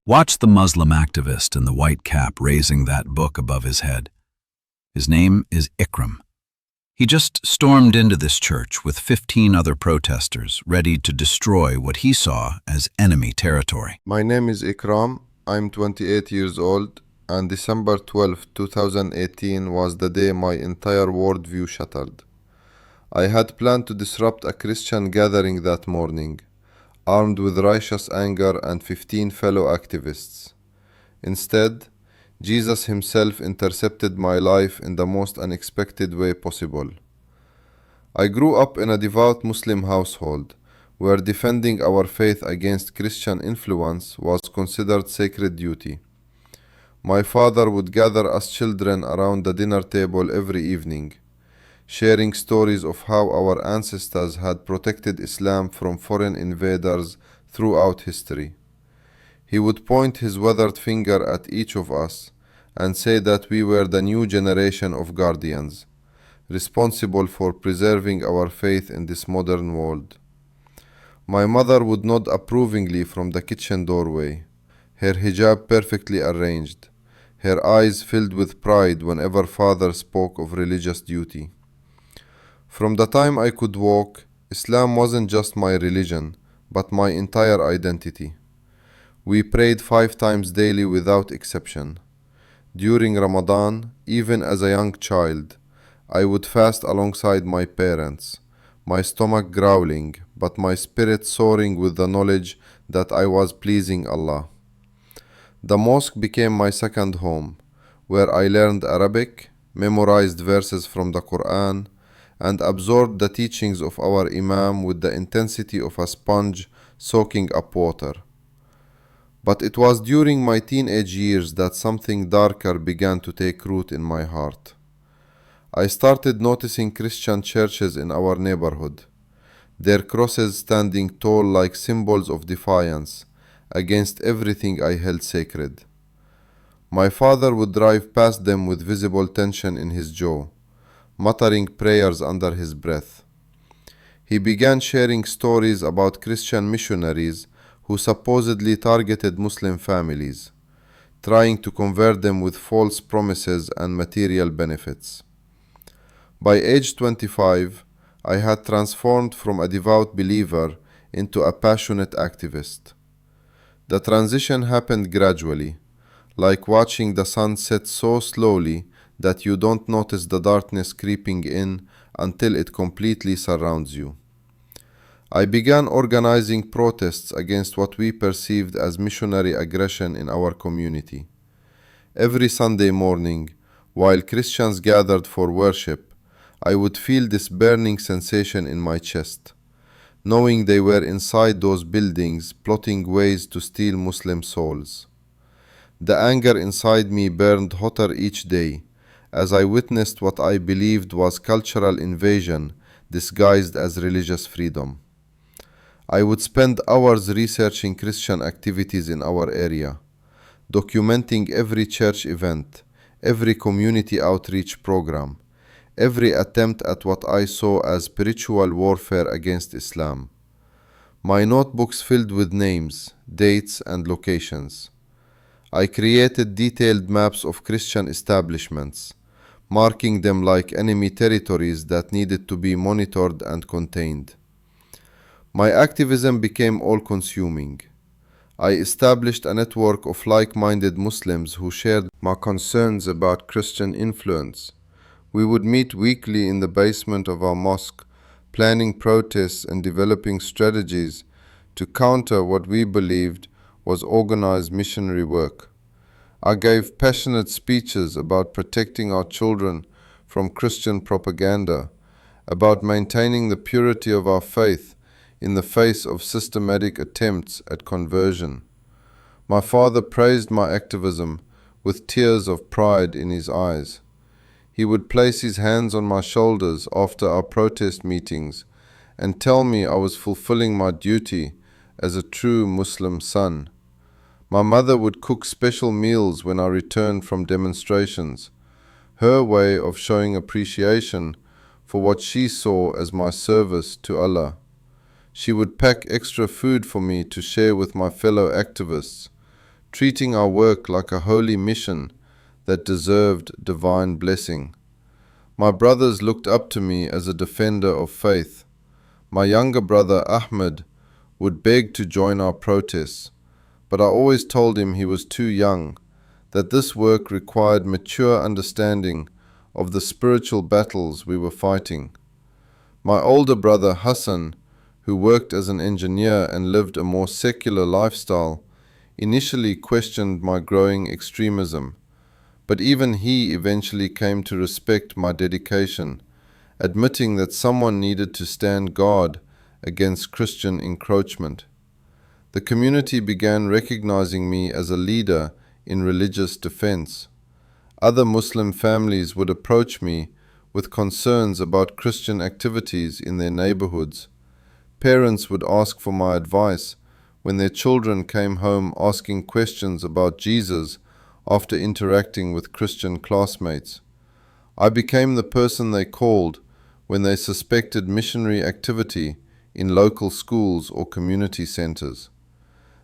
Watch the Muslim activist in the white cap raising that book above his head. His name is Ikram. He just stormed into this church with 15 other protesters, ready to destroy what he saw as enemy territory. My name is Ikram. I'm 28 years old, and December 12, 2018 was the day my entire worldview shattered. I had planned to disrupt a Christian gathering that morning, armed with righteous anger and 15 fellow activists. Instead, Jesus himself intercepted my life in the most unexpected way possible. I grew up in a devout Muslim household, where defending our faith against Christian influence was considered sacred duty. My father would gather us children around the dinner table every evening, sharing stories of how our ancestors had protected Islam from foreign invaders throughout history. He would point his withered finger at each of us and say that we were the new generation of guardians, responsible for preserving our faith in this modern world. My mother would nod approvingly from the kitchen doorway, her hijab perfectly arranged, her eyes filled with pride whenever father spoke of religious duty. From the time I could walk, Islam wasn't just my religion, but my entire identity. We prayed 5 times daily without exception. During Ramadan, even as a young child, I would fast alongside my parents, my stomach growling, but my spirit soaring with the knowledge that I was pleasing Allah. The mosque became my second home, where I learned Arabic, memorized verses from the Quran, and absorbed the teachings of our Imam with the intensity of a sponge soaking up water. But it was during my teenage years that something darker began to take root in my heart. I started noticing Christian churches in our neighborhood, their crosses standing tall like symbols of defiance against everything I held sacred. My father would drive past them with visible tension in his jaw, muttering prayers under his breath. He began sharing stories about Christian missionaries who supposedly targeted Muslim families, trying to convert them with false promises and material benefits. By age 25, I had transformed from a devout believer into a passionate activist. The transition happened gradually, like watching the sun set so slowly that you don't notice the darkness creeping in until it completely surrounds you. I began organizing protests against what we perceived as missionary aggression in our community. Every Sunday morning, while Christians gathered for worship, I would feel this burning sensation in my chest, knowing they were inside those buildings plotting ways to steal Muslim souls. The anger inside me burned hotter each day, as I witnessed what I believed was cultural invasion disguised as religious freedom. I would spend hours researching Christian activities in our area, documenting every church event, every community outreach program, every attempt at what I saw as spiritual warfare against Islam. My notebooks filled with names, dates, and locations. I created detailed maps of Christian establishments, marking them like enemy territories that needed to be monitored and contained. My activism became all-consuming. I established a network of like-minded Muslims who shared my concerns about Christian influence. We would meet weekly in the basement of our mosque, planning protests and developing strategies to counter what we believed was organized missionary work. I gave passionate speeches about protecting our children from Christian propaganda, about maintaining the purity of our faith in the face of systematic attempts at conversion. My father praised my activism with tears of pride in his eyes. He would place his hands on my shoulders after our protest meetings and tell me I was fulfilling my duty as a true Muslim son. My mother would cook special meals when I returned from demonstrations, her way of showing appreciation for what she saw as my service to Allah. She would pack extra food for me to share with my fellow activists, treating our work like a holy mission that deserved divine blessing. My brothers looked up to me as a defender of faith. My younger brother Ahmed would beg to join our protests, but I always told him he was too young, that this work required mature understanding of the spiritual battles we were fighting. My older brother Hassan, who worked as an engineer and lived a more secular lifestyle, initially questioned my growing extremism, but even he eventually came to respect my dedication, admitting that someone needed to stand guard against Christian encroachment. The community began recognizing me as a leader in religious defense. Other Muslim families would approach me with concerns about Christian activities in their neighborhoods. Parents would ask for my advice when their children came home asking questions about Jesus after interacting with Christian classmates. I became the person they called when they suspected missionary activity in local schools or community centers.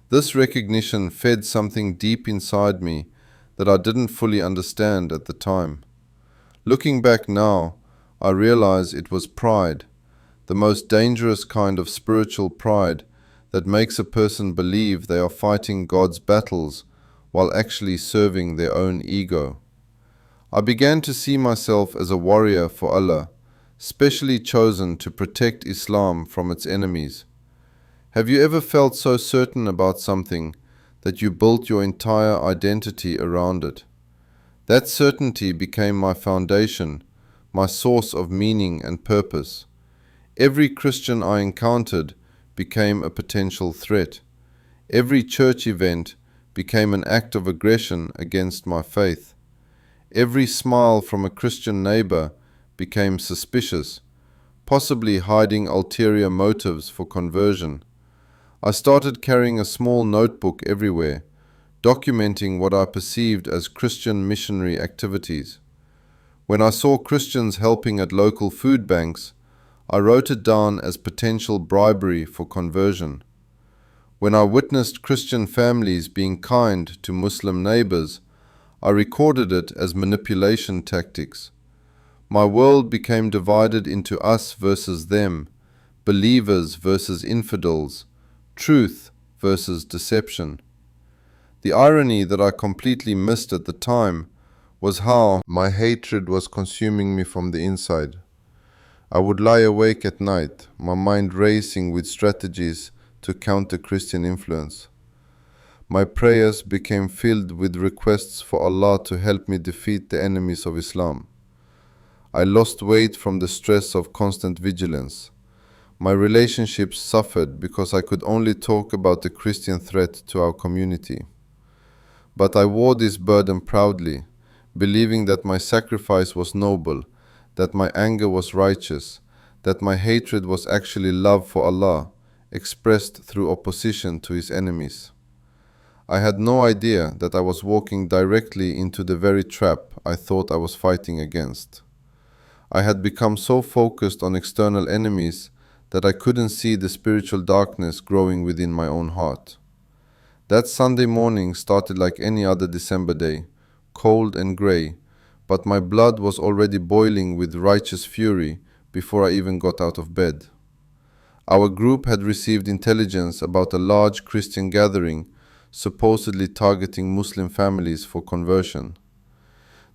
This recognition fed something deep inside me that I didn't fully understand at the time. Looking back now, I realize it was pride, the most dangerous kind of spiritual pride that makes a person believe they are fighting God's battles while actually serving their own ego. I began to see myself as a warrior for Allah, specially chosen to protect Islam from its enemies. Have you ever felt so certain about something that you built your entire identity around it? That certainty became my foundation, my source of meaning and purpose. Every Christian I encountered became a potential threat. Every church event became an act of aggression against my faith. Every smile from a Christian neighbor became suspicious, possibly hiding ulterior motives for conversion. I started carrying a small notebook everywhere, documenting what I perceived as Christian missionary activities. When I saw Christians helping at local food banks, I wrote it down as potential bribery for conversion. When I witnessed Christian families being kind to Muslim neighbors, I recorded it as manipulation tactics. My world became divided into us versus them, believers versus infidels, truth versus deception. The irony that I completely missed at the time was how my hatred was consuming me from the inside. I would lie awake at night, my mind racing with strategies to counter Christian influence. My prayers became filled with requests for Allah to help me defeat the enemies of Islam. I lost weight from the stress of constant vigilance. My relationships suffered because I could only talk about the Christian threat to our community. But I wore this burden proudly, believing that my sacrifice was noble, that my anger was righteous, that my hatred was actually love for Allah, expressed through opposition to His enemies. I had no idea that I was walking directly into the very trap I thought I was fighting against. I had become so focused on external enemies that I couldn't see the spiritual darkness growing within my own heart. That Sunday morning started like any other December day, cold and grey, but my blood was already boiling with righteous fury before I even got out of bed. Our group had received intelligence about a large Christian gathering supposedly targeting Muslim families for conversion.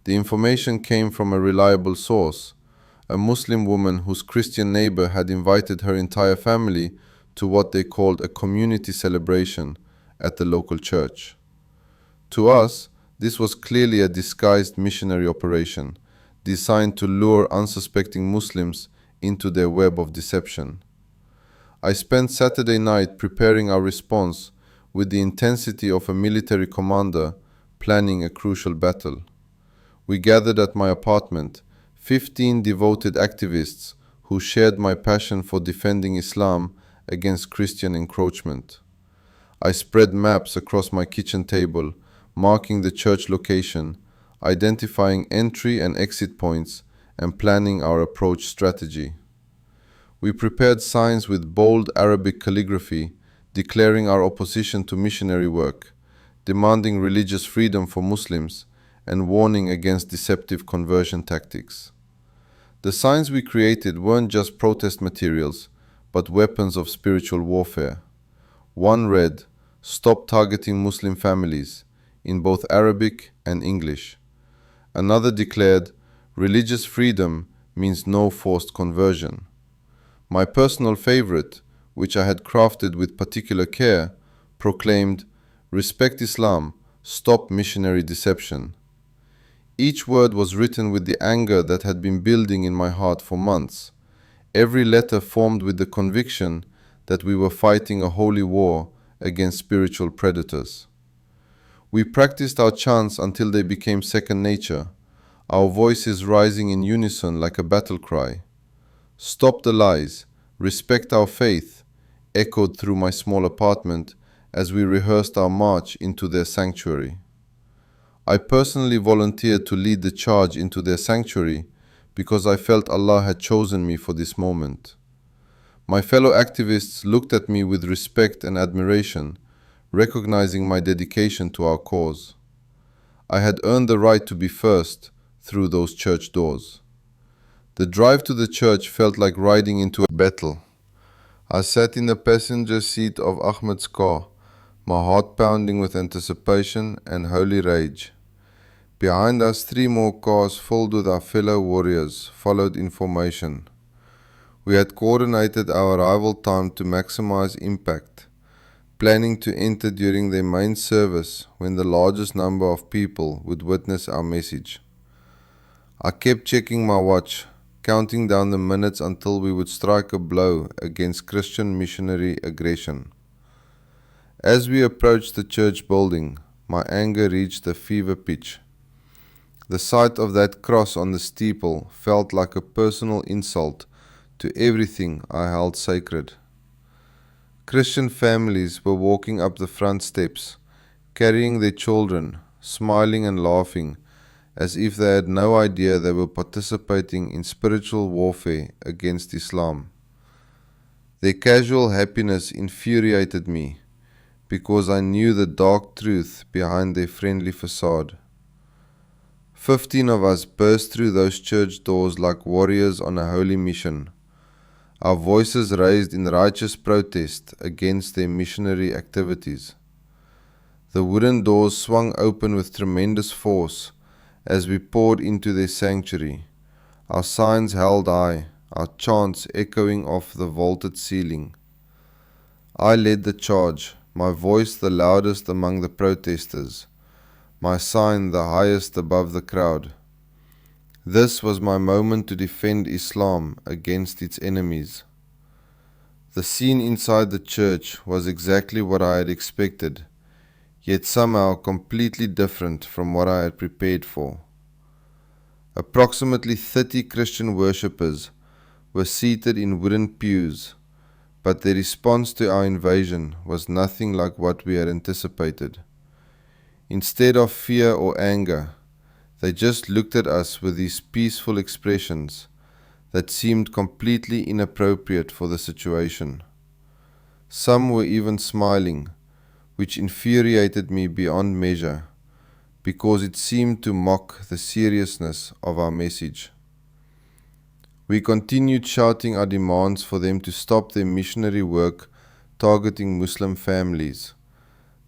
The information came from a reliable source, a Muslim woman whose Christian neighbor had invited her entire family to what they called a community celebration at the local church. To us, this was clearly a disguised missionary operation, designed to lure unsuspecting Muslims into their web of deception. I spent Saturday night preparing our response with the intensity of a military commander planning a crucial battle. We gathered at my apartment, 15 devoted activists who shared my passion for defending Islam against Christian encroachment. I spread maps across my kitchen table, marking the church location, identifying entry and exit points, and planning our approach strategy. We prepared signs with bold Arabic calligraphy, declaring our opposition to missionary work, demanding religious freedom for Muslims and warning against deceptive conversion tactics. The signs we created weren't just protest materials, but weapons of spiritual warfare. One read, "Stop targeting Muslim families," in both Arabic and English. Another declared, "Religious freedom means no forced conversion." My personal favorite, which I had crafted with particular care, proclaimed, "Respect Islam, stop missionary deception." Each word was written with the anger that had been building in my heart for months. Every letter formed with the conviction that we were fighting a holy war against spiritual predators. We practiced our chants until they became second nature, our voices rising in unison like a battle cry. "Stop the lies, respect our faith," echoed through my small apartment as we rehearsed our march into their sanctuary. I personally volunteered to lead the charge into their sanctuary because I felt Allah had chosen me for this moment. My fellow activists looked at me with respect and admiration, recognizing my dedication to our cause. I had earned the right to be first through those church doors. The drive to the church felt like riding into a battle. I sat in the passenger seat of Ahmed's car, my heart pounding with anticipation and holy rage. Behind us, 3 more cars filled with our fellow warriors followed in formation. We had coordinated our arrival time to maximize impact, planning to enter during their main service when the largest number of people would witness our message. I kept checking my watch, counting down the minutes until we would strike a blow against Christian missionary aggression. As we approached the church building, my anger reached a fever pitch. The sight of that cross on the steeple felt like a personal insult to everything I held sacred. Christian families were walking up the front steps, carrying their children, smiling and laughing, as if they had no idea they were participating in spiritual warfare against Islam. Their casual happiness infuriated me, because I knew the dark truth behind their friendly facade. 15 of us burst through those church doors like warriors on a holy mission, our voices raised in righteous protest against their missionary activities. The wooden doors swung open with tremendous force as we poured into their sanctuary, our signs held high, our chants echoing off the vaulted ceiling. I led the charge, my voice the loudest among the protesters, my sign the highest above the crowd. This was my moment to defend Islam against its enemies. The scene inside the church was exactly what I had expected, yet somehow completely different from what I had prepared for. Approximately 30 Christian worshippers were seated in wooden pews, but their response to our invasion was nothing like what we had anticipated. Instead of fear or anger, they just looked at us with these peaceful expressions that seemed completely inappropriate for the situation. Some were even smiling, which infuriated me beyond measure, because it seemed to mock the seriousness of our message. We continued shouting our demands for them to stop their missionary work targeting Muslim families,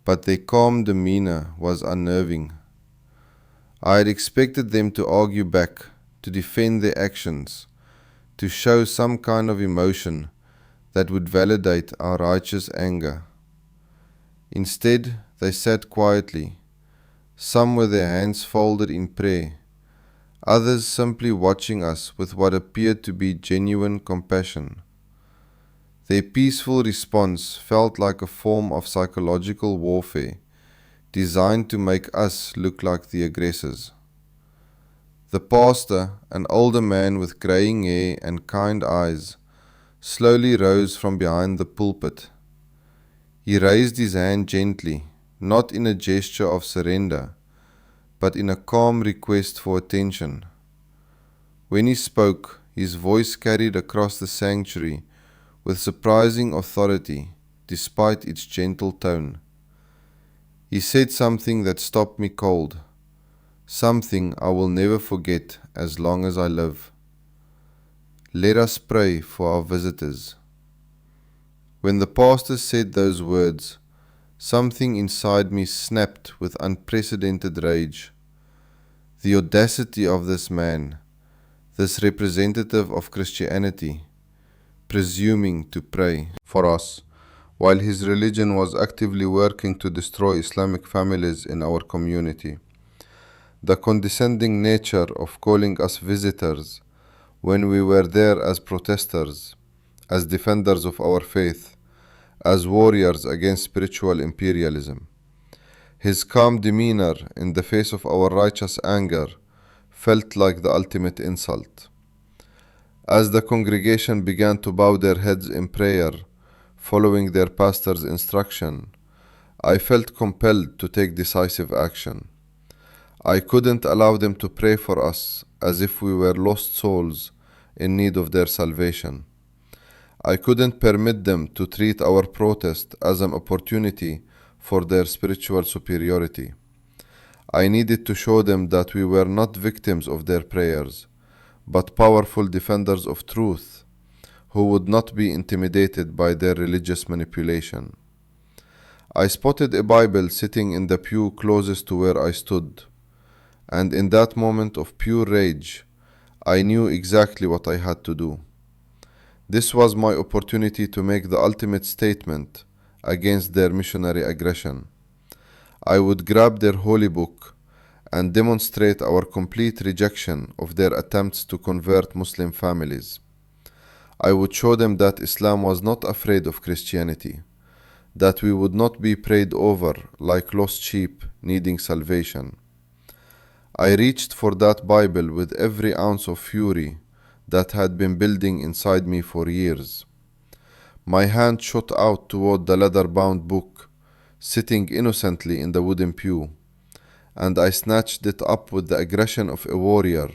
but their calm demeanor was unnerving. I had expected them to argue back, to defend their actions, to show some kind of emotion that would validate our righteous anger. Instead, they sat quietly, some with their hands folded in prayer, others simply watching us with what appeared to be genuine compassion. Their peaceful response felt like a form of psychological warfare, designed to make us look like the aggressors. The pastor, an older man with graying hair and kind eyes, slowly rose from behind the pulpit. He raised his hand gently, not in a gesture of surrender, but in a calm request for attention. When he spoke, his voice carried across the sanctuary with surprising authority, despite its gentle tone. He said something that stopped me cold, something I will never forget as long as I live. Let us pray for our visitors. When the pastor said those words, something inside me snapped with unprecedented rage. The audacity of this man, this representative of Christianity, presuming to pray for us, while his religion was actively working to destroy Islamic families in our community. The condescending nature of calling us visitors when we were there as protesters, as defenders of our faith, as warriors against spiritual imperialism. His calm demeanor in the face of our righteous anger felt like the ultimate insult. As the congregation began to bow their heads in prayer, following their pastor's instruction, I felt compelled to take decisive action. I couldn't allow them to pray for us as if we were lost souls in need of their salvation. I couldn't permit them to treat our protest as an opportunity for their spiritual superiority. I needed to show them that we were not victims of their prayers, but powerful defenders of truth who would not be intimidated by their religious manipulation. I spotted a Bible sitting in the pew closest to where I stood, and in that moment of pure rage, I knew exactly what I had to do. This was my opportunity to make the ultimate statement against their missionary aggression. I would grab their holy book and demonstrate our complete rejection of their attempts to convert Muslim families. I would show them that Islam was not afraid of Christianity, that we would not be prayed over like lost sheep needing salvation. I reached for that Bible with every ounce of fury that had been building inside me for years. My hand shot out toward the leather-bound book, sitting innocently in the wooden pew, and I snatched it up with the aggression of a warrior,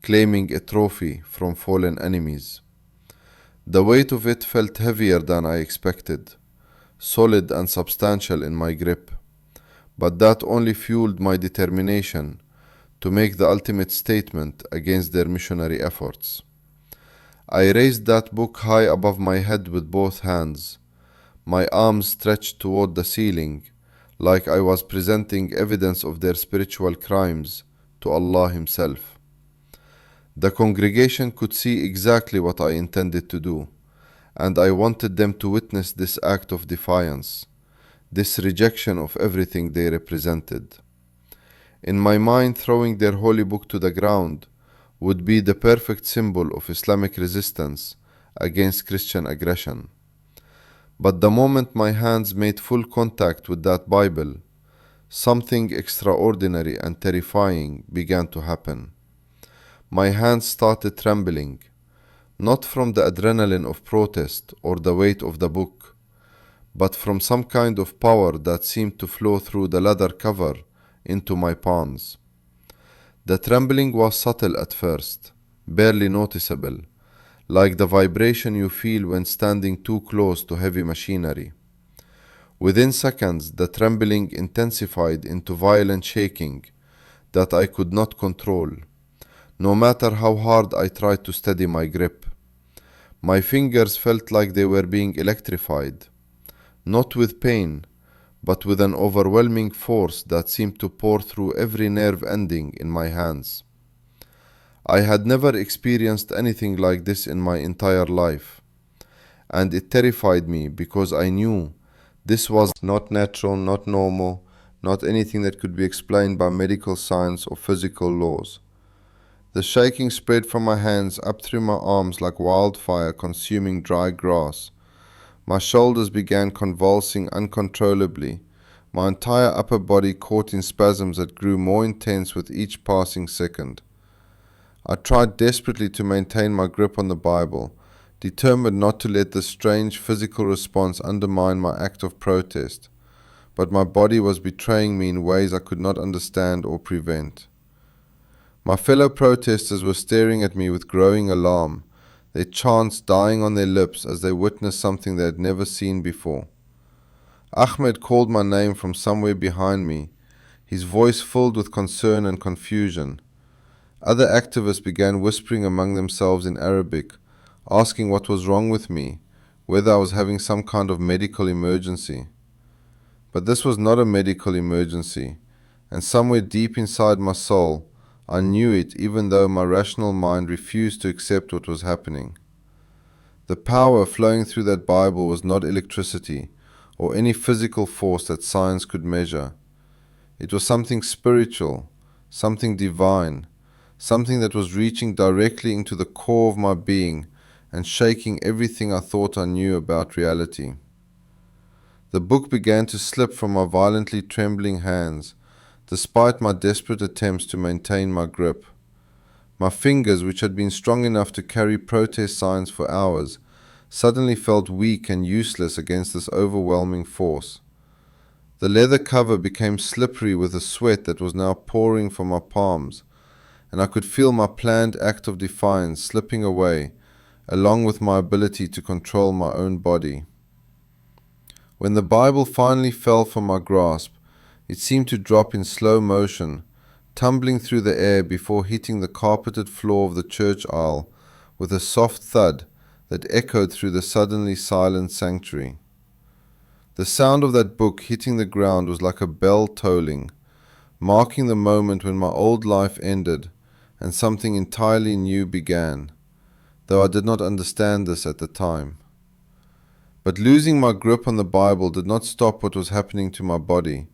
claiming a trophy from fallen enemies. The weight of it felt heavier than I expected, solid and substantial in my grip, but that only fueled my determination to make the ultimate statement against their missionary efforts. I raised that book high above my head with both hands, my arms stretched toward the ceiling, like I was presenting evidence of their spiritual crimes to Allah Himself. The congregation could see exactly what I intended to do, and I wanted them to witness this act of defiance, this rejection of everything they represented. In my mind, throwing their holy book to the ground would be the perfect symbol of Islamic resistance against Christian aggression. But the moment my hands made full contact with that Bible, something extraordinary and terrifying began to happen. My hands started trembling, not from the adrenaline of protest or the weight of the book, but from some kind of power that seemed to flow through the leather cover into my palms. The trembling was subtle at first, barely noticeable, like the vibration you feel when standing too close to heavy machinery. Within seconds, the trembling intensified into violent shaking that I could not control, no matter how hard I tried to steady my grip. My fingers felt like they were being electrified, not with pain, but with an overwhelming force that seemed to pour through every nerve ending in my hands. I had never experienced anything like this in my entire life, and it terrified me because I knew this was not natural, not normal, not anything that could be explained by medical science or physical laws. The shaking spread from my hands up through my arms like wildfire consuming dry grass. My shoulders began convulsing uncontrollably. My entire upper body caught in spasms that grew more intense with each passing second. I tried desperately to maintain my grip on the Bible, determined not to let this strange physical response undermine my act of protest, but my body was betraying me in ways I could not understand or prevent. My fellow protesters were staring at me with growing alarm, their chants dying on their lips as they witnessed something they had never seen before. Ahmed called my name from somewhere behind me, his voice filled with concern and confusion. Other activists began whispering among themselves in Arabic, asking what was wrong with me, whether I was having some kind of medical emergency. But this was not a medical emergency, and somewhere deep inside my soul, I knew it even though my rational mind refused to accept what was happening. The power flowing through that Bible was not electricity or any physical force that science could measure. It was something spiritual, something divine, something that was reaching directly into the core of my being and shaking everything I thought I knew about reality. The book began to slip from my violently trembling hands, despite my desperate attempts to maintain my grip. My fingers, which had been strong enough to carry protest signs for hours, suddenly felt weak and useless against this overwhelming force. The leather cover became slippery with the sweat that was now pouring from my palms, and I could feel my planned act of defiance slipping away, along with my ability to control my own body. When the Bible finally fell from my grasp, it seemed to drop in slow motion, tumbling through the air before hitting the carpeted floor of the church aisle with a soft thud that echoed through the suddenly silent sanctuary. The sound of that book hitting the ground was like a bell tolling, marking the moment when my old life ended and something entirely new began, though I did not understand this at the time. But losing my grip on the Bible did not stop what was happening to my body.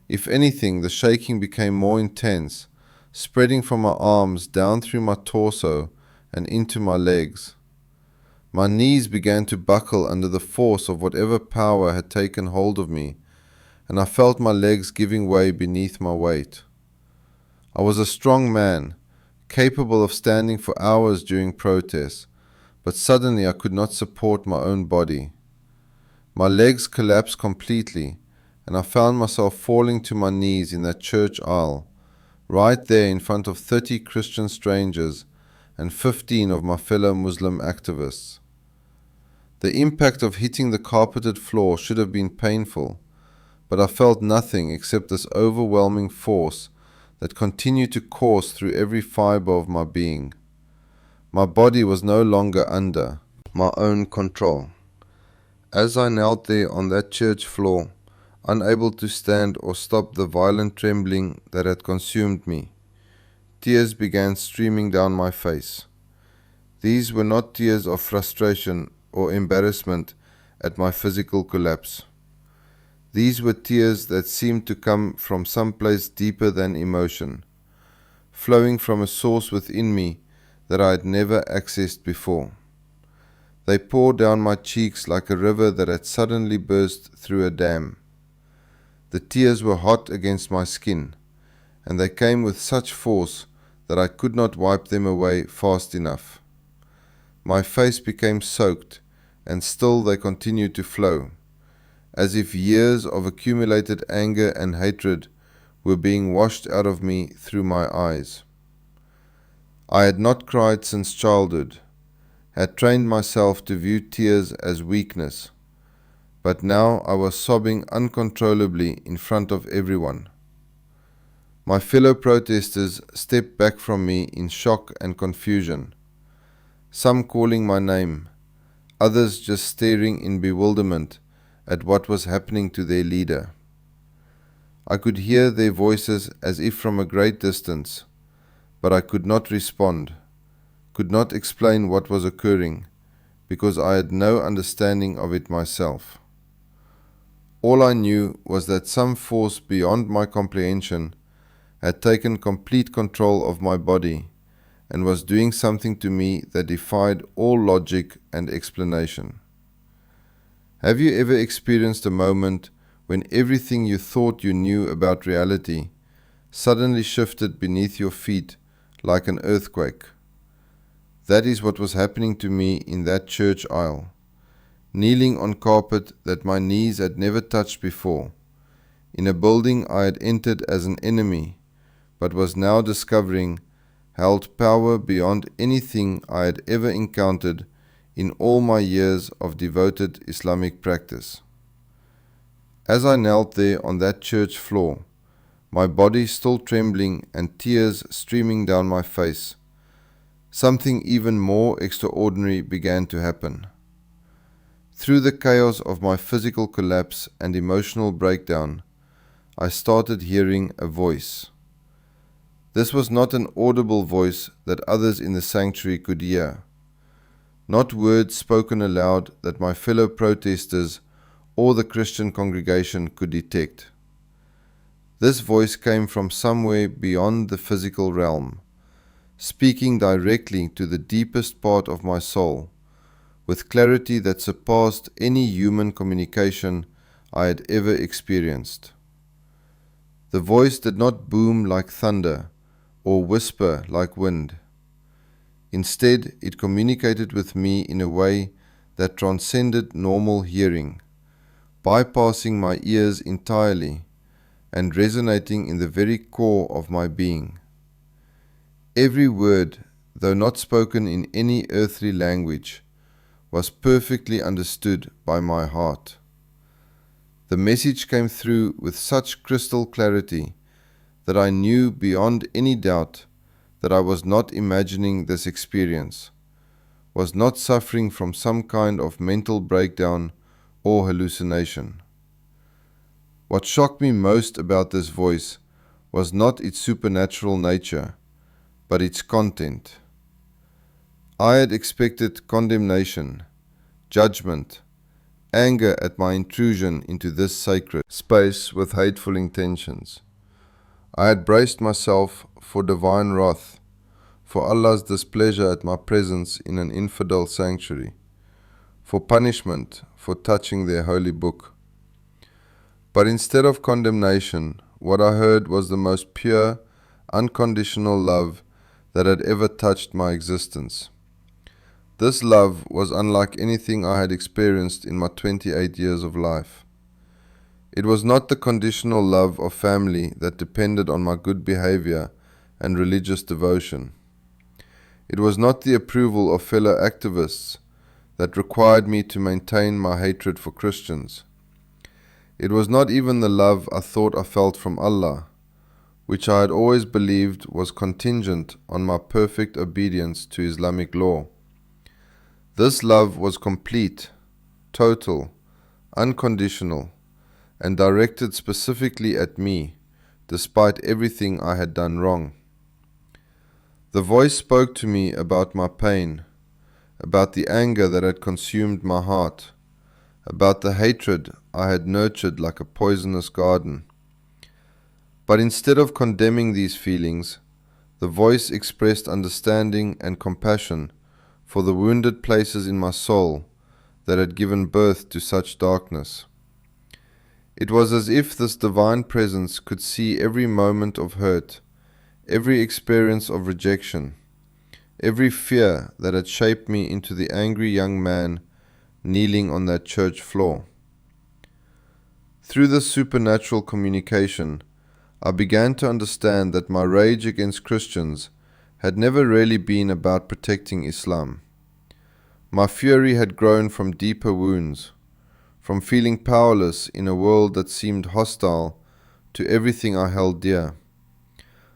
If anything, the shaking became more intense, spreading from my arms down through my torso and into my legs. My knees began to buckle under the force of whatever power had taken hold of me, and I felt my legs giving way beneath my weight. I was a strong man, capable of standing for hours during protests, but suddenly I could not support my own body. My legs collapsed completely, and I found myself falling to my knees in that church aisle, right there in front of 30 Christian strangers and 15 of my fellow Muslim activists. The impact of hitting the carpeted floor should have been painful, but I felt nothing except this overwhelming force that continued to course through every fiber of my being. My body was no longer under my own control. As I knelt there on that church floor, unable to stand or stop the violent trembling that had consumed me, tears began streaming down my face. These were not tears of frustration or embarrassment at my physical collapse. These were tears that seemed to come from some place deeper than emotion, flowing from a source within me that I had never accessed before. They poured down my cheeks like a river that had suddenly burst through a dam. The tears were hot against my skin, and they came with such force that I could not wipe them away fast enough. My face became soaked, and still they continued to flow, as if years of accumulated anger and hatred were being washed out of me through my eyes. I had not cried since childhood, had trained myself to view tears as weakness, but now I was sobbing uncontrollably in front of everyone. My fellow protesters stepped back from me in shock and confusion, some calling my name, others just staring in bewilderment at what was happening to their leader. I could hear their voices as if from a great distance, but I could not respond, could not explain what was occurring, because I had no understanding of it myself. All I knew was that some force beyond my comprehension had taken complete control of my body and was doing something to me that defied all logic and explanation. Have you ever experienced a moment when everything you thought you knew about reality suddenly shifted beneath your feet like an earthquake? That is what was happening to me in that church aisle, kneeling on carpet that my knees had never touched before, in a building I had entered as an enemy, but was now discovering held power beyond anything I had ever encountered in all my years of devoted Islamic practice. As I knelt there on that church floor, my body still trembling and tears streaming down my face, something even more extraordinary began to happen. Through the chaos of my physical collapse and emotional breakdown, I started hearing a voice. This was not an audible voice that others in the sanctuary could hear, not words spoken aloud that my fellow protesters or the Christian congregation could detect. This voice came from somewhere beyond the physical realm, speaking directly to the deepest part of my soul, with clarity that surpassed any human communication I had ever experienced. The voice did not boom like thunder or whisper like wind. Instead, it communicated with me in a way that transcended normal hearing, bypassing my ears entirely and resonating in the very core of my being. Every word, though not spoken in any earthly language, was perfectly understood by my heart. The message came through with such crystal clarity that I knew beyond any doubt that I was not imagining this experience, was not suffering from some kind of mental breakdown or hallucination. What shocked me most about this voice was not its supernatural nature, but its content. I had expected condemnation, judgment, anger at my intrusion into this sacred space with hateful intentions. I had braced myself for divine wrath, for Allah's displeasure at my presence in an infidel sanctuary, for punishment for touching their holy book. But instead of condemnation, what I heard was the most pure, unconditional love that had ever touched my existence. This love was unlike anything I had experienced in my 28 years of life. It was not the conditional love of family that depended on my good behavior and religious devotion. It was not the approval of fellow activists that required me to maintain my hatred for Christians. It was not even the love I thought I felt from Allah, which I had always believed was contingent on my perfect obedience to Islamic law. This love was complete, total, unconditional, and directed specifically at me, despite everything I had done wrong. The voice spoke to me about my pain, about the anger that had consumed my heart, about the hatred I had nurtured like a poisonous garden. But instead of condemning these feelings, the voice expressed understanding and compassion for the wounded places in my soul that had given birth to such darkness. It was as if this divine presence could see every moment of hurt, every experience of rejection, every fear that had shaped me into the angry young man kneeling on that church floor. Through this supernatural communication, I began to understand that my rage against Christians had never really been about protecting Islam. My fury had grown from deeper wounds, from feeling powerless in a world that seemed hostile to everything I held dear,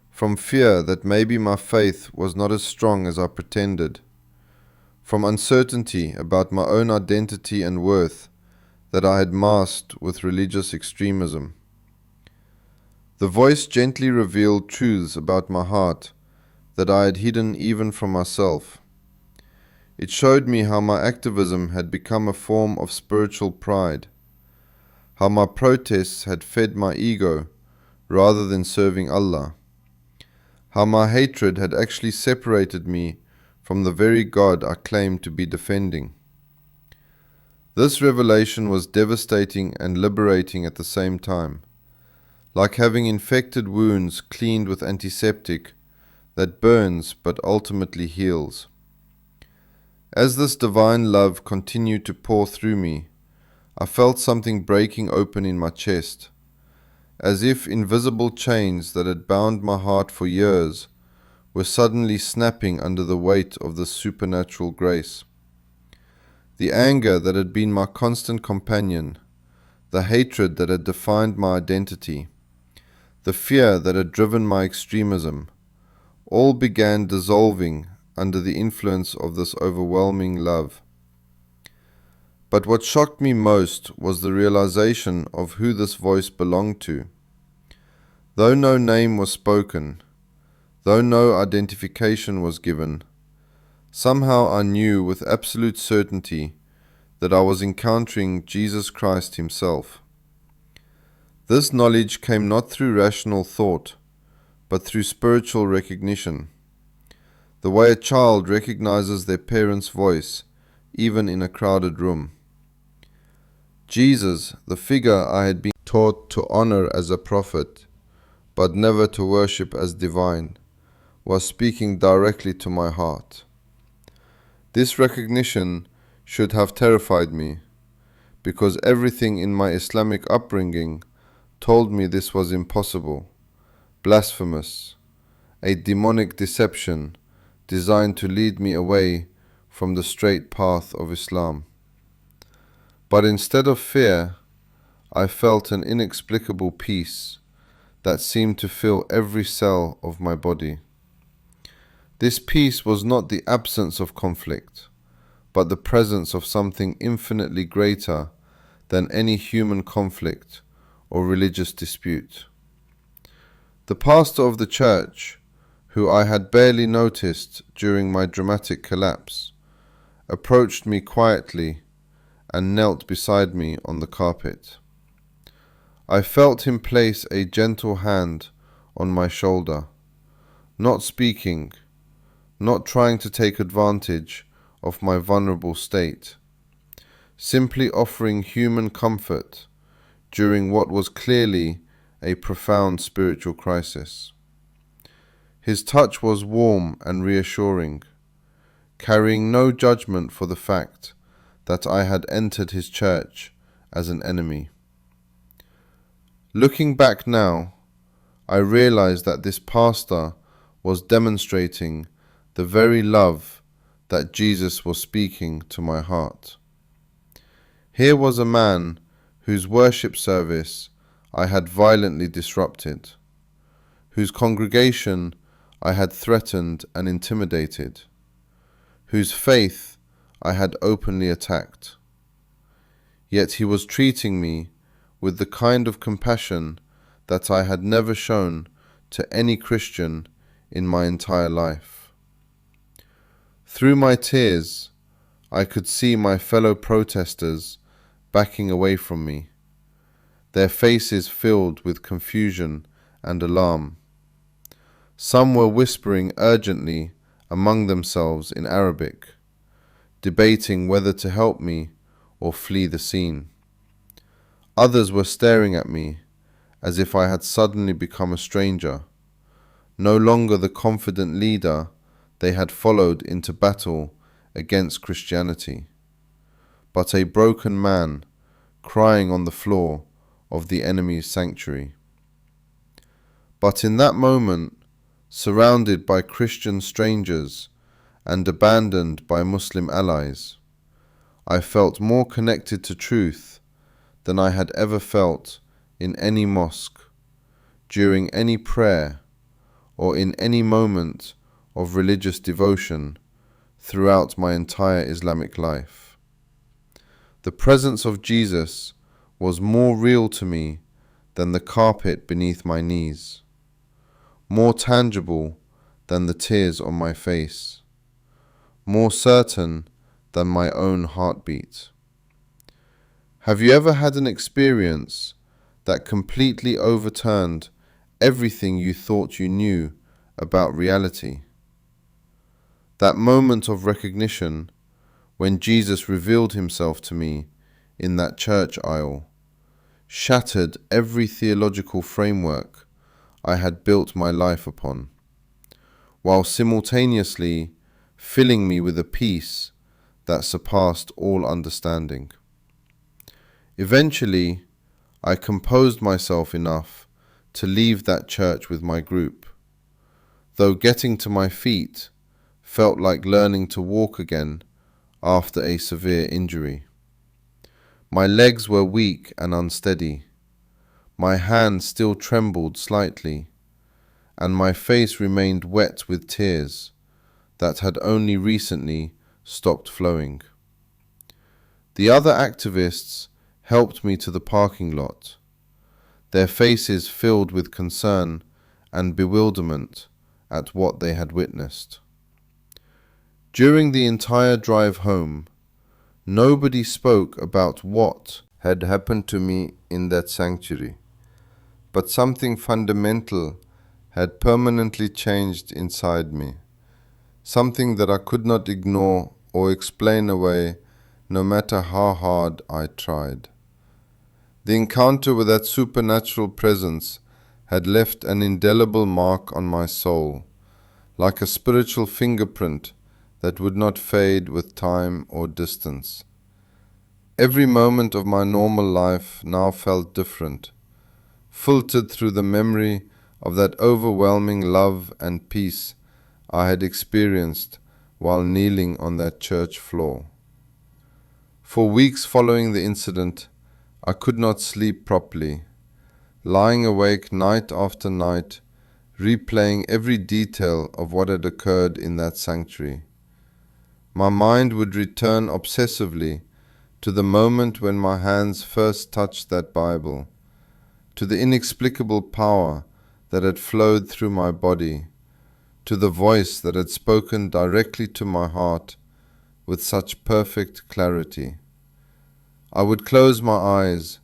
from fear that maybe my faith was not as strong as I pretended, from uncertainty about my own identity and worth that I had masked with religious extremism. The voice gently revealed truths about my heart that I had hidden even from myself. It showed me how my activism had become a form of spiritual pride, how my protests had fed my ego rather than serving Allah, how my hatred had actually separated me from the very God I claimed to be defending. This revelation was devastating and liberating at the same time, like having infected wounds cleaned with antiseptic that burns but ultimately heals. As this divine love continued to pour through me, I felt something breaking open in my chest, as if invisible chains that had bound my heart for years were suddenly snapping under the weight of this supernatural grace. The anger that had been my constant companion, the hatred that had defined my identity, the fear that had driven my extremism, all began dissolving under the influence of this overwhelming love. But what shocked me most was the realization of who this voice belonged to. Though no name was spoken, though no identification was given, somehow I knew with absolute certainty that I was encountering Jesus Christ himself. This knowledge came not through rational thought, but through spiritual recognition, the way a child recognizes their parent's voice, even in a crowded room. Jesus, the figure I had been taught to honor as a prophet, but never to worship as divine, was speaking directly to my heart. This recognition should have terrified me, because everything in my Islamic upbringing told me this was impossible, blasphemous, a demonic deception designed to lead me away from the straight path of Islam. But instead of fear, I felt an inexplicable peace that seemed to fill every cell of my body. This peace was not the absence of conflict, but the presence of something infinitely greater than any human conflict or religious dispute. The pastor of the church, who I had barely noticed during my dramatic collapse, approached me quietly and knelt beside me on the carpet. I felt him place a gentle hand on my shoulder, not speaking, not trying to take advantage of my vulnerable state, simply offering human comfort during what was clearly a profound spiritual crisis. His touch was warm and reassuring, carrying no judgment for the fact that I had entered his church as an enemy. Looking back now, I realized that this pastor was demonstrating the very love that Jesus was speaking to my heart. Here was a man whose worship service I had violently disrupted, whose congregation I had threatened and intimidated, whose faith I had openly attacked. Yet he was treating me with the kind of compassion that I had never shown to any Christian in my entire life. Through my tears, I could see my fellow protesters backing away from me, their faces filled with confusion and alarm. Some were whispering urgently among themselves in Arabic, debating whether to help me or flee the scene. Others were staring at me as if I had suddenly become a stranger, no longer the confident leader they had followed into battle against Christianity, but a broken man crying on the floor of the enemy's sanctuary. But in that moment, surrounded by Christian strangers and abandoned by Muslim allies, I felt more connected to truth than I had ever felt in any mosque, during any prayer, or in any moment of religious devotion throughout my entire Islamic life. The presence of Jesus was more real to me than the carpet beneath my knees, more tangible than the tears on my face, more certain than my own heartbeat. Have you ever had an experience that completely overturned everything you thought you knew about reality? That moment of recognition when Jesus revealed himself to me in that church aisle shattered every theological framework I had built my life upon, while simultaneously filling me with a peace that surpassed all understanding. Eventually, I composed myself enough to leave that church with my group, though getting to my feet felt like learning to walk again after a severe injury. My legs were weak and unsteady. My hand still trembled slightly, and my face remained wet with tears that had only recently stopped flowing. The other activists helped me to the parking lot, their faces filled with concern and bewilderment at what they had witnessed. During the entire drive home, nobody spoke about what had happened to me in that sanctuary, but something fundamental had permanently changed inside me, something that I could not ignore or explain away no matter how hard I tried. The encounter with that supernatural presence had left an indelible mark on my soul, like a spiritual fingerprint that would not fade with time or distance. Every moment of my normal life now felt different, filtered through the memory of that overwhelming love and peace I had experienced while kneeling on that church floor. For weeks following the incident, I could not sleep properly, lying awake night after night, replaying every detail of what had occurred in that sanctuary. My mind would return obsessively to the moment when my hands first touched that Bible, to the inexplicable power that had flowed through my body, to the voice that had spoken directly to my heart with such perfect clarity. I would close my eyes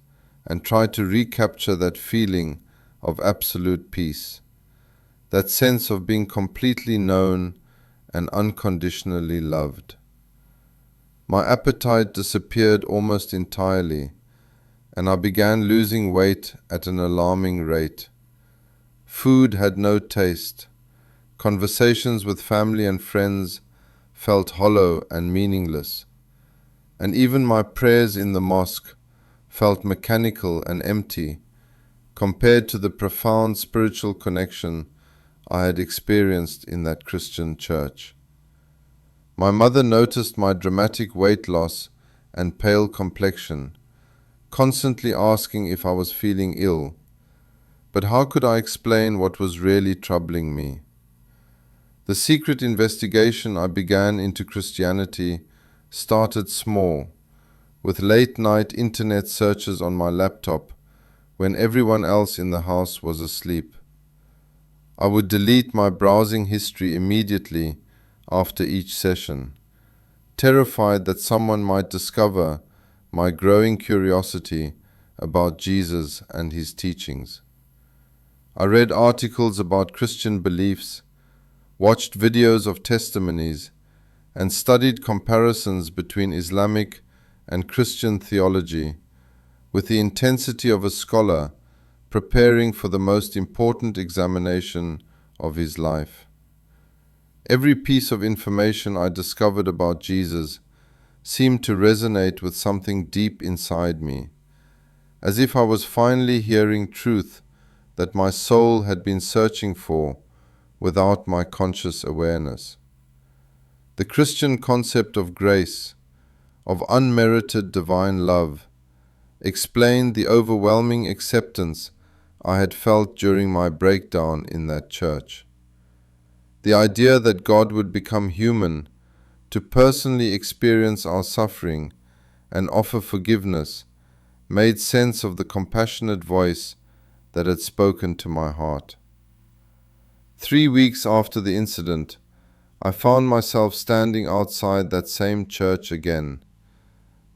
and try to recapture that feeling of absolute peace, that sense of being completely known and unconditionally loved. My appetite disappeared almost entirely, and I began losing weight at an alarming rate. Food had no taste. Conversations with family and friends felt hollow and meaningless, and even my prayers in the mosque felt mechanical and empty compared to the profound spiritual connection I had experienced in that Christian church. My mother noticed my dramatic weight loss and pale complexion, constantly asking if I was feeling ill. But how could I explain what was really troubling me? The secret investigation I began into Christianity started small, with late-night internet searches on my laptop when everyone else in the house was asleep. I would delete my browsing history immediately after each session, terrified that someone might discover my growing curiosity about Jesus and his teachings. I read articles about Christian beliefs, watched videos of testimonies, and studied comparisons between Islamic and Christian theology with the intensity of a scholar preparing for the most important examination of his life. Every piece of information I discovered about Jesus seemed to resonate with something deep inside me, as if I was finally hearing truth that my soul had been searching for without my conscious awareness. The Christian concept of grace, of unmerited divine love, explained the overwhelming acceptance I had felt during my breakdown in that church. The idea that God would become human to personally experience our suffering and offer forgiveness made sense of the compassionate voice that had spoken to my heart. 3 weeks after the incident, I found myself standing outside that same church again,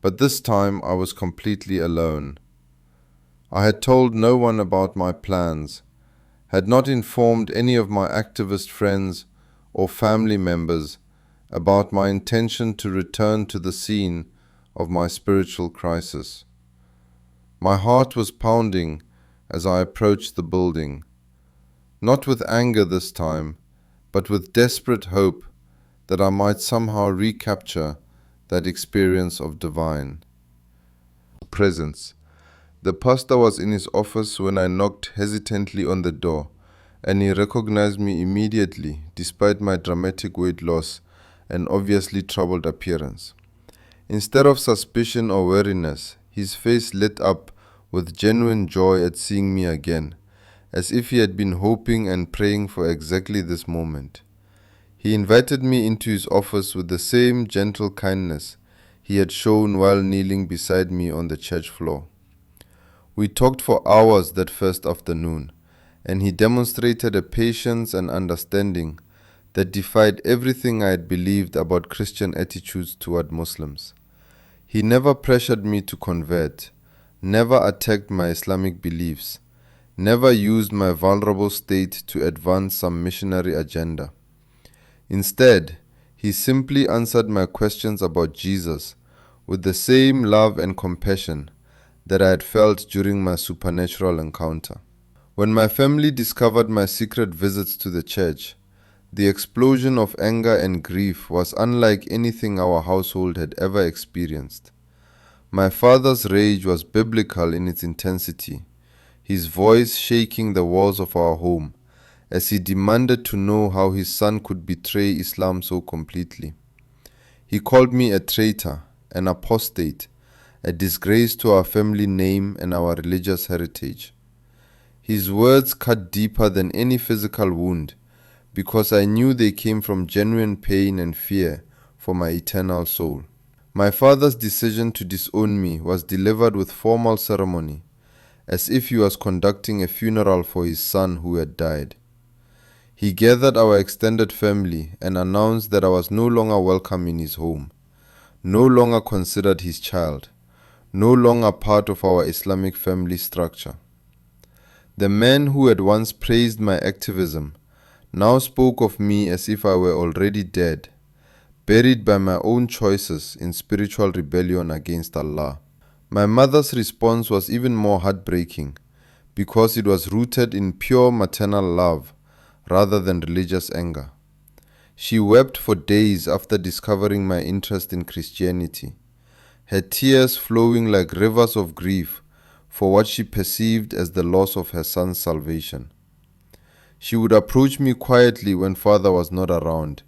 but this time I was completely alone. I had told no one about my plans, had not informed any of my activist friends or family members about my intention to return to the scene of my spiritual crisis. My heart was pounding as I approached the building, not with anger this time, but with desperate hope that I might somehow recapture that experience of divine presence. The pastor was in his office when I knocked hesitantly on the door, and he recognized me immediately despite my dramatic weight loss and obviously troubled appearance. Instead of suspicion or weariness, His face lit up with genuine joy at seeing me again, as if he had been hoping and praying for exactly this moment. He invited me into his office with the same gentle kindness he had shown while kneeling beside me on the church floor. We talked for hours that first afternoon, and he demonstrated a patience and understanding that defied everything I had believed about Christian attitudes toward Muslims. He never pressured me to convert, never attacked my Islamic beliefs, never used my vulnerable state to advance some missionary agenda. Instead, he simply answered my questions about Jesus with the same love and compassion that I had felt during my supernatural encounter. When my family discovered my secret visits to the church, the explosion of anger and grief was unlike anything our household had ever experienced. My father's rage was biblical in its intensity, his voice shaking the walls of our home as he demanded to know how his son could betray Islam so completely. He called me a traitor, an apostate, a disgrace to our family name and our religious heritage. His words cut deeper than any physical wound because I knew they came from genuine pain and fear for my eternal soul. My father's decision to disown me was delivered with formal ceremony, as if he was conducting a funeral for his son who had died. He gathered our extended family and announced that I was no longer welcome in his home, no longer considered his child, no longer part of our Islamic family structure. The man who had once praised my activism now spoke of me as if I were already dead, buried by my own choices in spiritual rebellion against Allah. My mother's response was even more heartbreaking because it was rooted in pure maternal love rather than religious anger. She wept for days after discovering my interest in Christianity, her tears flowing like rivers of grief for what she perceived as the loss of her son's salvation. She would approach me quietly when father was not around,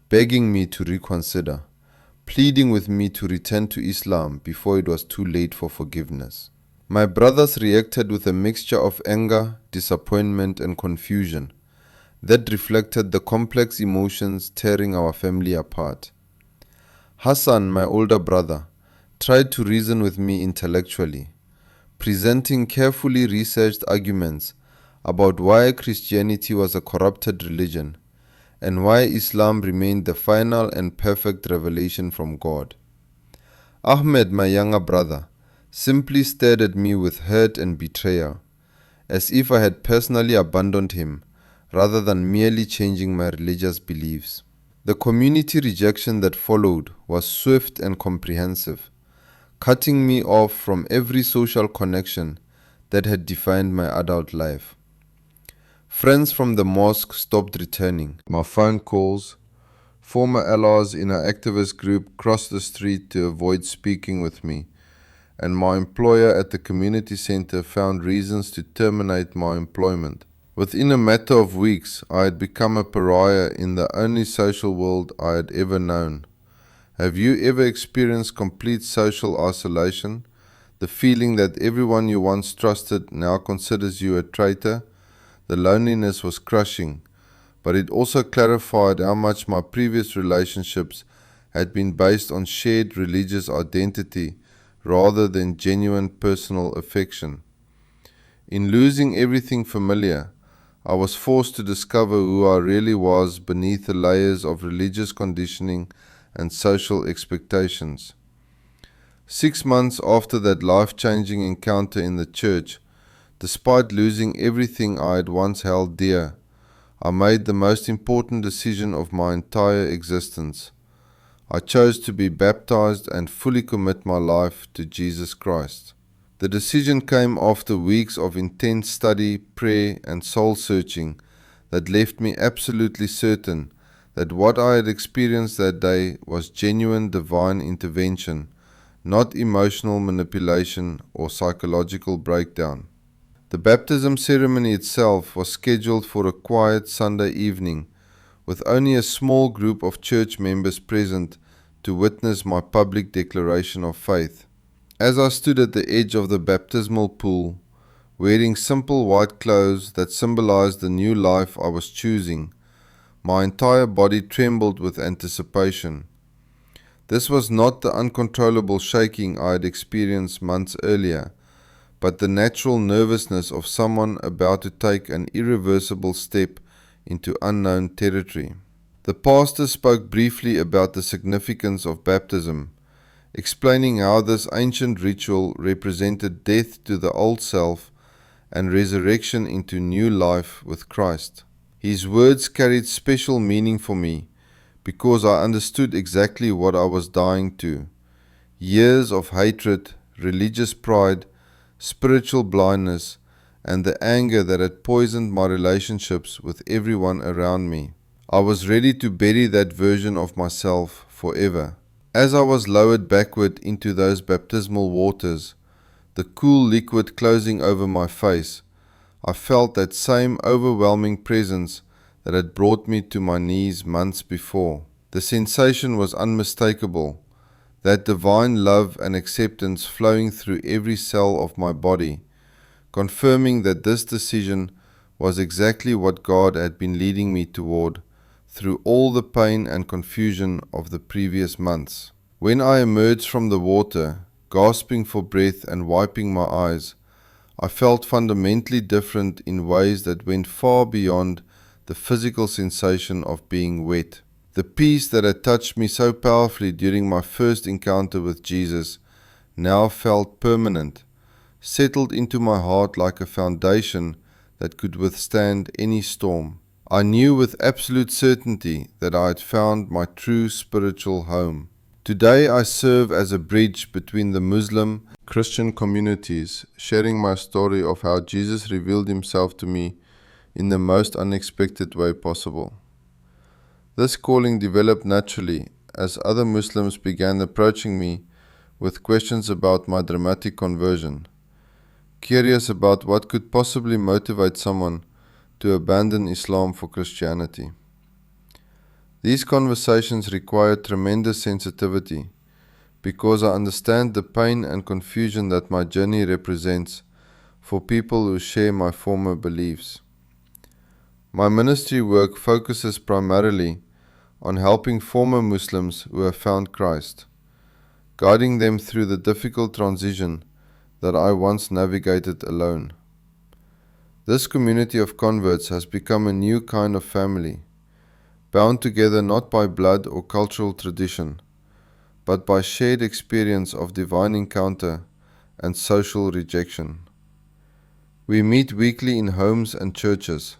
begging me to reconsider, pleading with me to return to Islam before it was too late for forgiveness. My brothers reacted with a mixture of anger, disappointment, and confusion that reflected the complex emotions tearing our family apart. Hassan, my older brother, tried to reason with me intellectually, presenting carefully researched arguments about why Christianity was a corrupted religion and why Islam remained the final and perfect revelation from God. Ahmed, my younger brother, simply stared at me with hurt and betrayal, as if I had personally abandoned him rather than merely changing my religious beliefs. The community rejection that followed was swift and comprehensive, cutting me off from every social connection that had defined my adult life. Friends from the mosque stopped returning. My phone calls, former allies in our activist group crossed the street to avoid speaking with me, and my employer at the community center found reasons to terminate my employment. Within a matter of weeks, I had become a pariah in the only social world I had ever known. Have you ever experienced complete social isolation? The feeling that everyone you once trusted now considers you a traitor? The loneliness was crushing, but it also clarified how much my previous relationships had been based on shared religious identity rather than genuine personal affection. In losing everything familiar, I was forced to discover who I really was beneath the layers of religious conditioning and social expectations. 6 months after that life-changing encounter in the church, despite losing everything I had once held dear, I made the most important decision of my entire existence. I chose to be baptized and fully commit my life to Jesus Christ. The decision came after weeks of intense study, prayer, and soul-searching that left me absolutely certain that what I had experienced that day was genuine divine intervention, not emotional manipulation or psychological breakdown. The baptism ceremony itself was scheduled for a quiet Sunday evening, with only a small group of church members present to witness my public declaration of faith. As I stood at the edge of the baptismal pool, wearing simple white clothes that symbolized the new life I was choosing, my entire body trembled with anticipation. This was not the uncontrollable shaking I had experienced months earlier, but the natural nervousness of someone about to take an irreversible step into unknown territory. The pastor spoke briefly about the significance of baptism, explaining how this ancient ritual represented death to the old self and resurrection into new life with Christ. His words carried special meaning for me because I understood exactly what I was dying to. Years of hatred, religious pride, spiritual blindness, and the anger that had poisoned my relationships with everyone around me. I was ready to bury that version of myself forever. As I was lowered backward into those baptismal waters, the cool liquid closing over my face, I felt that same overwhelming presence that had brought me to my knees months before. The sensation was unmistakable, that divine love and acceptance flowing through every cell of my body, confirming that this decision was exactly what God had been leading me toward through all the pain and confusion of the previous months. When I emerged from the water, gasping for breath and wiping my eyes, I felt fundamentally different in ways that went far beyond the physical sensation of being wet. The peace that had touched me so powerfully during my first encounter with Jesus now felt permanent, settled into my heart like a foundation that could withstand any storm. I knew with absolute certainty that I had found my true spiritual home. Today I serve as a bridge between the Muslim and Christian communities, sharing my story of how Jesus revealed himself to me in the most unexpected way possible. This calling developed naturally as other Muslims began approaching me with questions about my dramatic conversion, curious about what could possibly motivate someone to abandon Islam for Christianity. These conversations require tremendous sensitivity because I understand the pain and confusion that my journey represents for people who share my former beliefs. My ministry work focuses primarily on helping former Muslims who have found Christ, guiding them through the difficult transition that I once navigated alone. This community of converts has become a new kind of family, bound together not by blood or cultural tradition, but by shared experience of divine encounter and social rejection. We meet weekly in homes and churches,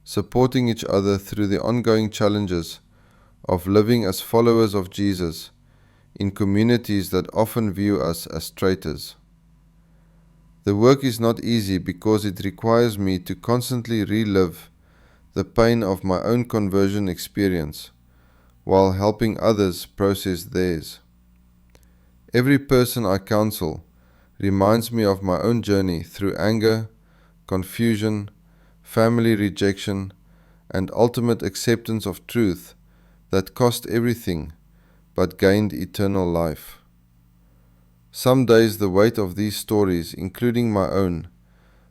supporting each other through the ongoing challenges of living as followers of Jesus in communities that often view us as traitors. The work is not easy because it requires me to constantly relive the pain of my own conversion experience while helping others process theirs. Every person I counsel reminds me of my own journey through anger, confusion, family rejection, and ultimate acceptance of truth that cost everything but gained eternal life. Some days the weight of these stories, including my own,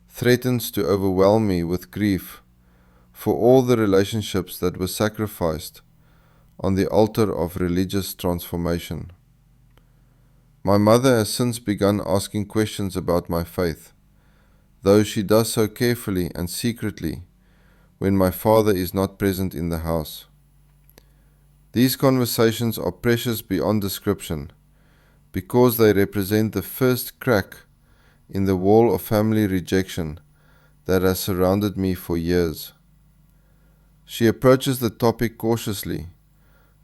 threatens to overwhelm me with grief for all the relationships that were sacrificed on the altar of religious transformation. My mother has since begun asking questions about my faith, though she does so carefully and secretly when my father is not present in the house. These conversations are precious beyond description because they represent the first crack in the wall of family rejection that has surrounded me for years. She approaches the topic cautiously,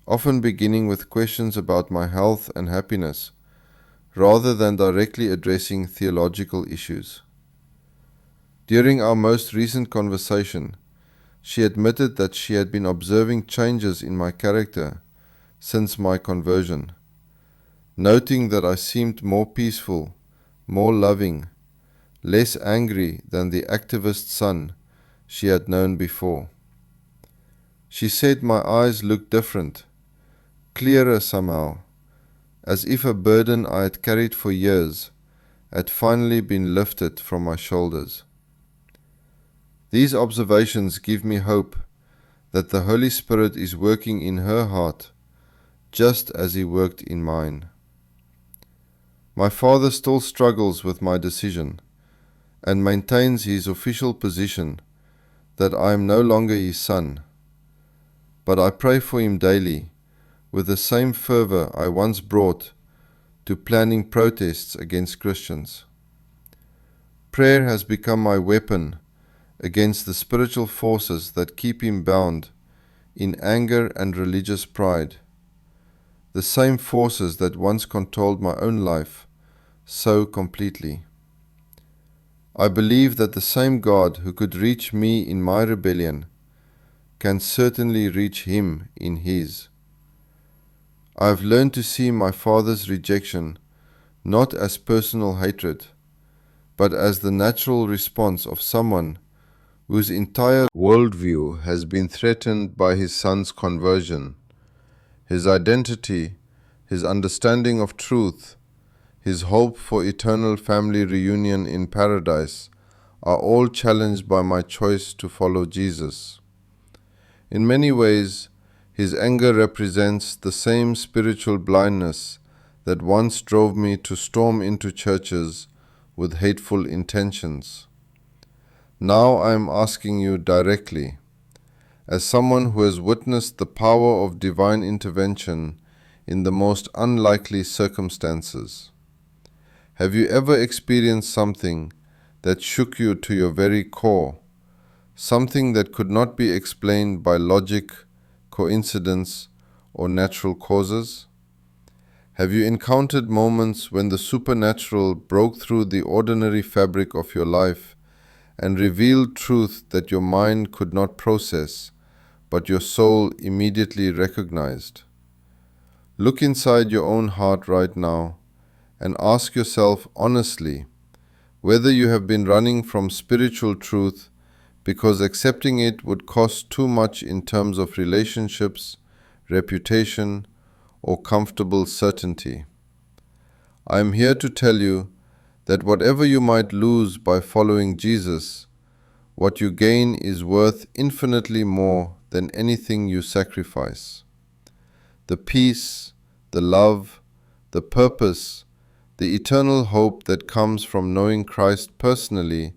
often beginning with questions about my health and happiness, rather than directly addressing theological issues. During our most recent conversation, she admitted that she had been observing changes in my character since my conversion, noting that I seemed more peaceful, more loving, less angry than the activist son she had known before. She said my eyes looked different, clearer somehow, as if a burden I had carried for years had finally been lifted from my shoulders. These observations give me hope that the Holy Spirit is working in her heart just as He worked in mine. My father still struggles with my decision and maintains his official position that I am no longer his son, but I pray for him daily with the same fervor I once brought to planning protests against Christians. Prayer has become my weapon against the spiritual forces that keep him bound in anger and religious pride, the same forces that once controlled my own life so completely. I believe that the same God who could reach me in my rebellion can certainly reach him in his. I have learned to see my father's rejection not as personal hatred, but as the natural response of someone whose entire worldview has been threatened by his son's conversion. His identity, his understanding of truth, his hope for eternal family reunion in paradise are all challenged by my choice to follow Jesus. In many ways, his anger represents the same spiritual blindness that once drove me to storm into churches with hateful intentions. Now I am asking you directly, as someone who has witnessed the power of divine intervention in the most unlikely circumstances. Have you ever experienced something that shook you to your very core, something that could not be explained by logic, coincidence, or natural causes? Have you encountered moments when the supernatural broke through the ordinary fabric of your life and revealed truth that your mind could not process, but your soul immediately recognized? Look inside your own heart right now and ask yourself honestly whether you have been running from spiritual truth because accepting it would cost too much in terms of relationships, reputation, or comfortable certainty. I am here to tell you that whatever you might lose by following Jesus, what you gain is worth infinitely more than anything you sacrifice. The peace, the love, the purpose, the eternal hope that comes from knowing Christ personally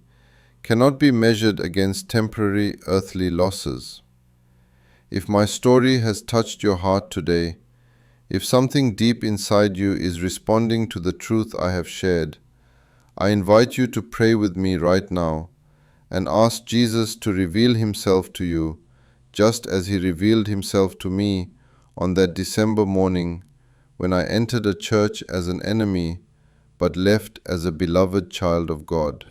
cannot be measured against temporary earthly losses. If my story has touched your heart today, if something deep inside you is responding to the truth I have shared, I invite you to pray with me right now and ask Jesus to reveal himself to you, just as he revealed himself to me on that December morning when I entered a church as an enemy but left as a beloved child of God.